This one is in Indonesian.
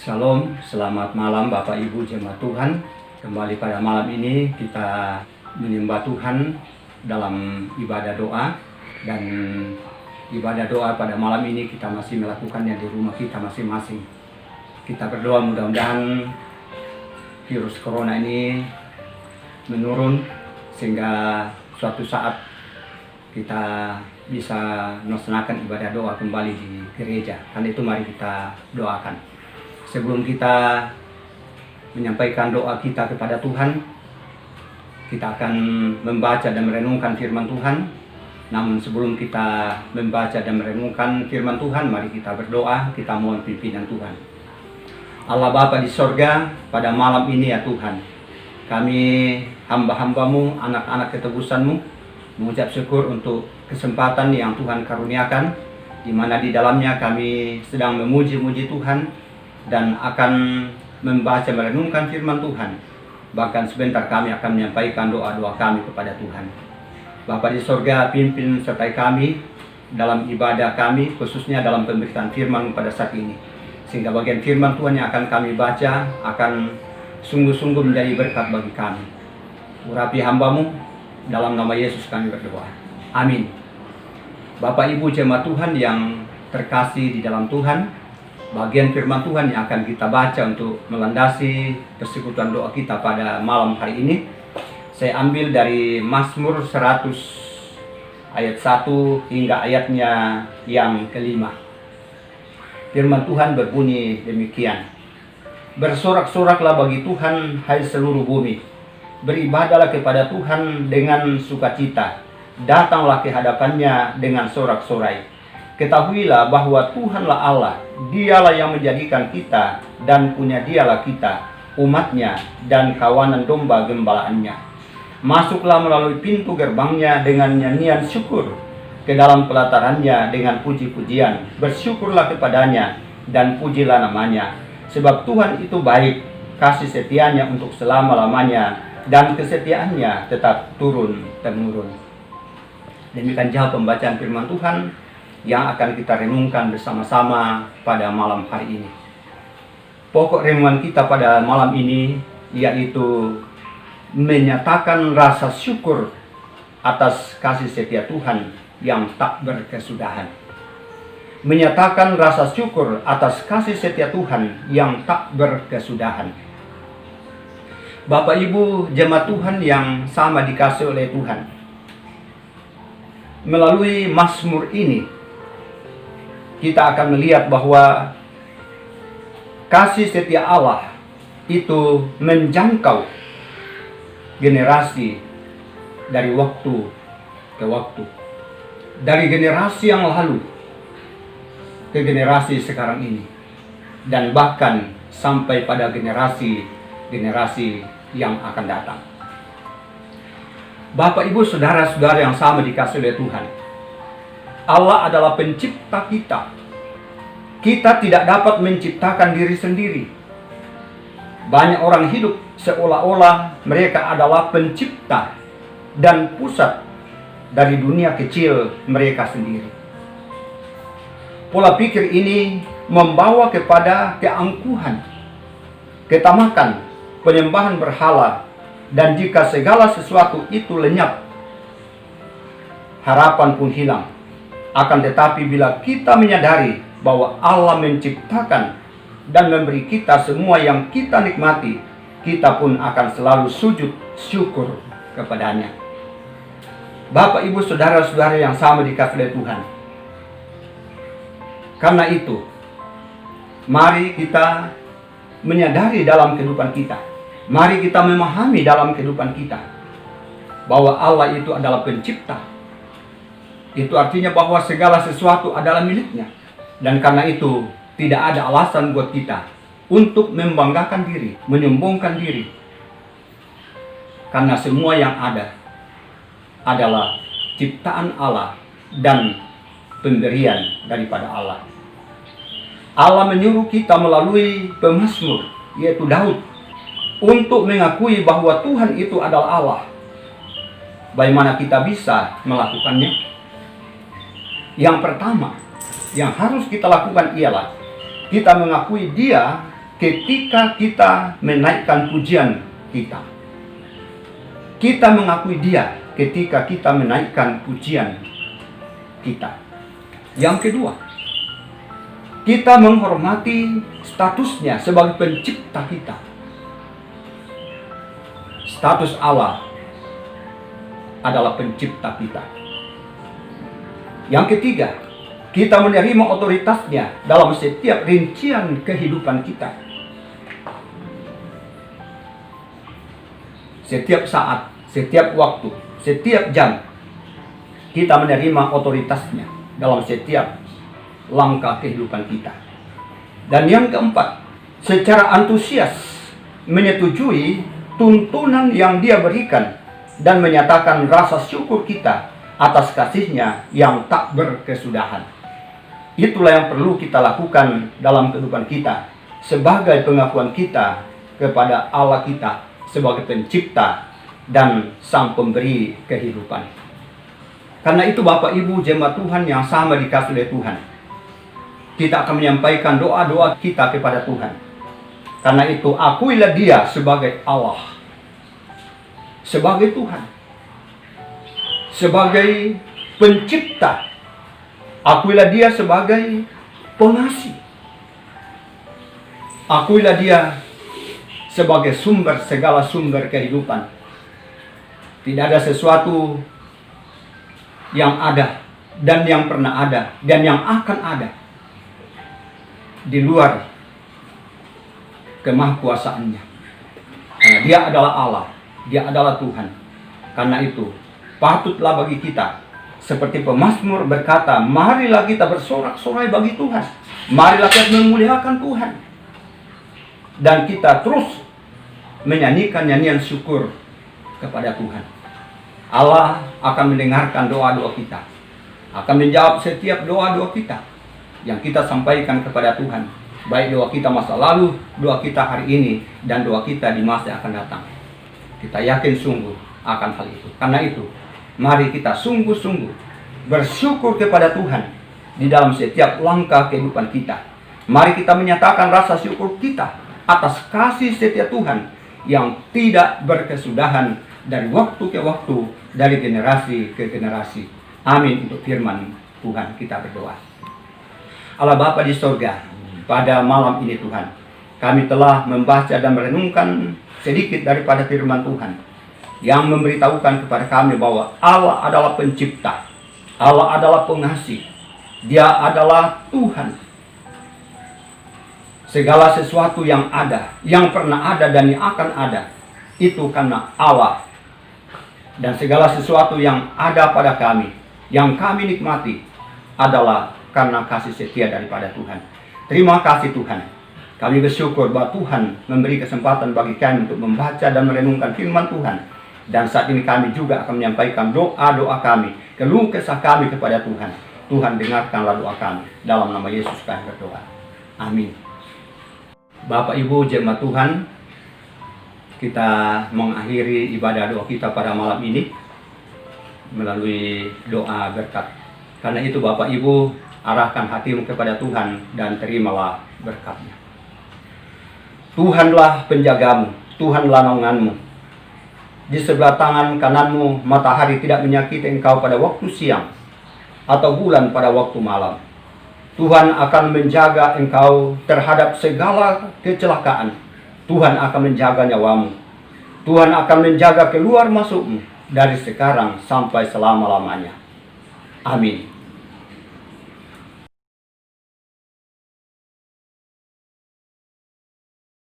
Shalom, selamat malam Bapak Ibu jemaat Tuhan. Kembali pada malam ini kita menyembah Tuhan dalam ibadah doa. Dan ibadah doa pada malam ini kita masih melakukannya di rumah kita masing-masing. Kita berdoa mudah-mudahan virus corona ini menurun sehingga suatu saat kita bisa melaksanakan ibadah doa kembali di gereja. Karena itu mari kita doakan. Sebelum kita menyampaikan doa kita kepada Tuhan, kita akan membaca dan merenungkan firman Tuhan. Namun sebelum kita membaca dan merenungkan firman Tuhan, mari kita berdoa, kita mohon pimpinan Tuhan. Allah Bapa di sorga, pada malam ini ya Tuhan, kami hamba-hambamu, anak-anak ketebusanmu, mengucap syukur untuk kesempatan yang Tuhan karuniakan, di mana di dalamnya kami sedang memuji-muji Tuhan, dan akan membaca merenungkan firman Tuhan. Bahkan sebentar kami akan menyampaikan doa-doa kami kepada Tuhan. Bapa di sorga, pimpin sertai kami dalam ibadah kami, khususnya dalam pemberitaan firman pada saat ini. Sehingga bagian firman Tuhan yang akan kami baca akan sungguh-sungguh menjadi berkat bagi kami. Urapi hambamu, dalam nama Yesus kami berdoa. Amin. Bapak Ibu jemaat Tuhan yang terkasih di dalam Tuhan, bagian firman Tuhan yang akan kita baca untuk melandasi persekutuan doa kita pada malam hari ini, saya ambil dari Mazmur 100 ayat 1 hingga ayatnya yang kelima. Firman Tuhan berbunyi demikian. Bersorak-soraklah bagi Tuhan, hai seluruh bumi. Beribadahlah kepada Tuhan dengan sukacita. Datanglah ke hadapannya dengan sorak-sorai. Ketahuilah bahwa Tuhanlah Allah, Dialah yang menjadikan kita, dan punya Dialah kita, umatnya, dan kawanan domba gembalaannya. Masuklah melalui pintu gerbangnya dengan nyanyian syukur, ke dalam pelatarannya dengan puji-pujian. Bersyukurlah kepadanya, dan pujilah namanya. Sebab Tuhan itu baik, kasih setianya untuk selama-lamanya, dan kesetiaannya tetap turun-temurun. Demikian jauh pembacaan firman Tuhan yang akan kita renungkan bersama-sama pada malam hari ini. Pokok renungan kita pada malam ini yaitu menyatakan rasa syukur atas kasih setia Tuhan yang tak berkesudahan. Menyatakan rasa syukur atas kasih setia Tuhan yang tak berkesudahan. Bapak Ibu jemaat Tuhan yang sama dikasih oleh Tuhan, melalui Mazmur ini kita akan melihat bahwa kasih setia Allah itu menjangkau generasi dari waktu ke waktu. Dari generasi yang lalu ke generasi sekarang ini. Dan bahkan sampai pada generasi yang akan datang. Bapak, Ibu, saudara-saudara yang sama dikasih oleh Tuhan, Allah adalah pencipta kita. Kita tidak dapat menciptakan diri sendiri. Banyak orang hidup seolah-olah mereka adalah pencipta dan pusat dari dunia kecil mereka sendiri. Pola pikir ini membawa kepada keangkuhan, ketamakan, penyembahan berhala, dan jika segala sesuatu itu lenyap, harapan pun hilang. Akan tetapi bila kita menyadari bahwa Allah menciptakan dan memberi kita semua yang kita nikmati, kita pun akan selalu sujud syukur kepadanya. Bapak, Ibu, saudara-saudara yang sama dikasih oleh Tuhan. Karena itu, mari kita menyadari dalam kehidupan kita. Mari kita memahami dalam kehidupan kita bahwa Allah itu adalah pencipta. Itu artinya bahwa segala sesuatu adalah miliknya. Dan karena itu tidak ada alasan buat kita untuk membanggakan diri, menyombongkan diri. Karena semua yang ada adalah ciptaan Allah dan pemberian daripada Allah. Allah menyuruh kita melalui pemazmur, yaitu Daud, untuk mengakui bahwa Tuhan itu adalah Allah. Bagaimana kita bisa melakukannya? Yang pertama yang harus kita lakukan ialah kita mengakui Dia ketika kita menaikkan pujian kita. Kita mengakui Dia ketika kita menaikkan pujian kita. Yang kedua, kita menghormati statusnya sebagai pencipta kita. Status Allah adalah pencipta kita. Yang ketiga, kita menerima otoritasnya dalam setiap rincian kehidupan kita. Setiap saat, setiap waktu, setiap jam, kita menerima otoritasnya dalam setiap langkah kehidupan kita. Dan yang keempat, secara antusias menyetujui tuntunan yang Dia berikan dan menyatakan rasa syukur kita atas kasih-Nya yang tak berkesudahan. Itulah yang perlu kita lakukan dalam kehidupan kita sebagai pengakuan kita kepada Allah kita sebagai pencipta dan sang pemberi kehidupan. Karena itu Bapak Ibu jemaat Tuhan yang sama dikasih oleh Tuhan, kita akan menyampaikan doa-doa kita kepada Tuhan. Karena itu akuilah Dia sebagai Allah, sebagai Tuhan, sebagai pencipta. Akuilah Dia sebagai pengasih. Akuilah Dia sebagai sumber segala sumber kehidupan. Tidak ada sesuatu yang ada dan yang pernah ada dan yang akan ada di luar kemahkuasaannya. Karena Dia adalah Allah, Dia adalah Tuhan. Karena itu patutlah bagi kita, seperti pemazmur berkata, marilah kita bersorak-sorai bagi Tuhan, marilah kita memuliakan Tuhan, dan kita terus menyanyikan nyanyian syukur kepada Tuhan. Allah akan mendengarkan doa-doa kita, akan menjawab setiap doa-doa kita yang kita sampaikan kepada Tuhan, baik doa kita masa lalu, doa kita hari ini, dan doa kita di masa yang akan datang. Kita yakin sungguh akan hal itu. Karena itu, mari kita sungguh-sungguh bersyukur kepada Tuhan di dalam setiap langkah kehidupan kita. Mari kita menyatakan rasa syukur kita atas kasih setia Tuhan yang tidak berkesudahan dari waktu ke waktu, dari generasi ke generasi. Amin. Untuk firman Tuhan kita berdoa. Allah Bapa di sorga, pada malam ini Tuhan, kami telah membaca dan merenungkan sedikit daripada firman Tuhan yang memberitahukan kepada kami bahwa Allah adalah pencipta, Allah adalah pengasih, Dia adalah Tuhan. Segala sesuatu yang ada, yang pernah ada dan yang akan ada, itu karena Allah. Dan segala sesuatu yang ada pada kami, yang kami nikmati, adalah karena kasih setia daripada Tuhan. Terima kasih Tuhan. Kami bersyukur bahwa Tuhan memberi kesempatan bagi kami untuk membaca dan merenungkan firman Tuhan. Dan saat ini kami juga akan menyampaikan doa-doa kami, keluh kesah kami kepada Tuhan. Tuhan dengarkanlah doa kami. Dalam nama Yesus kami berdoa. Amin. Bapak Ibu jemaat Tuhan, kita mengakhiri ibadah doa kita pada malam ini melalui doa berkat. Karena itu Bapak Ibu, arahkan hatimu kepada Tuhan dan terimalah berkat-Nya. Tuhanlah penjagamu, Tuhanlah naunganmu. Di sebelah tangan kananmu matahari tidak menyakiti engkau pada waktu siang, atau bulan pada waktu malam. Tuhan akan menjaga engkau terhadap segala kecelakaan. Tuhan akan menjaga nyawamu. Tuhan akan menjaga keluar masukmu dari sekarang sampai selama-lamanya. Amin.